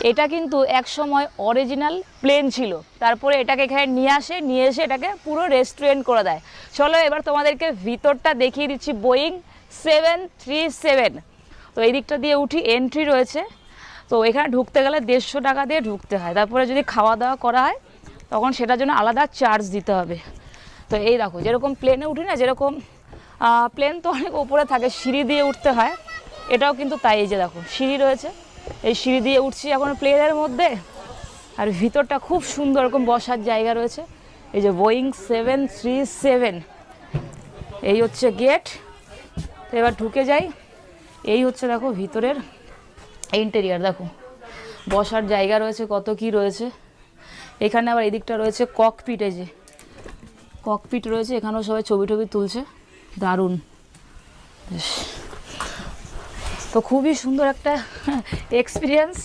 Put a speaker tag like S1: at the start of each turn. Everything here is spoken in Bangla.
S1: এটা কিন্তু এক সময় অরিজিনাল প্লেন ছিল, তারপরে এটাকে এখানে নিয়ে এসে এটাকে পুরো রেস্টুরেন্ট করে দেয়। চলো এবার তোমাদেরকে ভিতরটা দেখিয়ে দিচ্ছি বোয়িং 737। তো এই দিকটা দিয়ে উঠি, এন্ট্রি রয়েছে। তো এখানে ঢুকতে গেলে 150 টাকা দিয়ে ঢুকতে হয়, তারপরে যদি খাওয়া দাওয়া করা হয় তখন সেটার জন্য আলাদা চার্জ দিতে হবে। তো এই দেখো যেরকম প্লেনে উঠি না, যেরকম প্লেন তো অনেক উপরে থাকে, সিঁড়ি দিয়ে উঠতে হয়, এটাও কিন্তু তাই। এই যে দেখো সিঁড়ি রয়েছে, এই সিঁড়ি দিয়ে উঠছি এখন প্লেনের মধ্যে। আর ভিতরটা খুব সুন্দর, এরকম বসার জায়গা রয়েছে। এই যে বোয়িং 737, এই হচ্ছে গেট। তো এবার ঢুকে যাই। এই হচ্ছে দেখো ভিতরের ইন্টেরিয়ার, দেখো বসার জায়গা রয়েছে, কত কি রয়েছে এখানে। আবার এদিকটা রয়েছে ককপিট, এই যে ককপিট রয়েছে, এখানেও সবাই ছবি টবি তুলছে, দারুণ। তো খুবই সুন্দর একটা এক্সপিরিয়েন্স।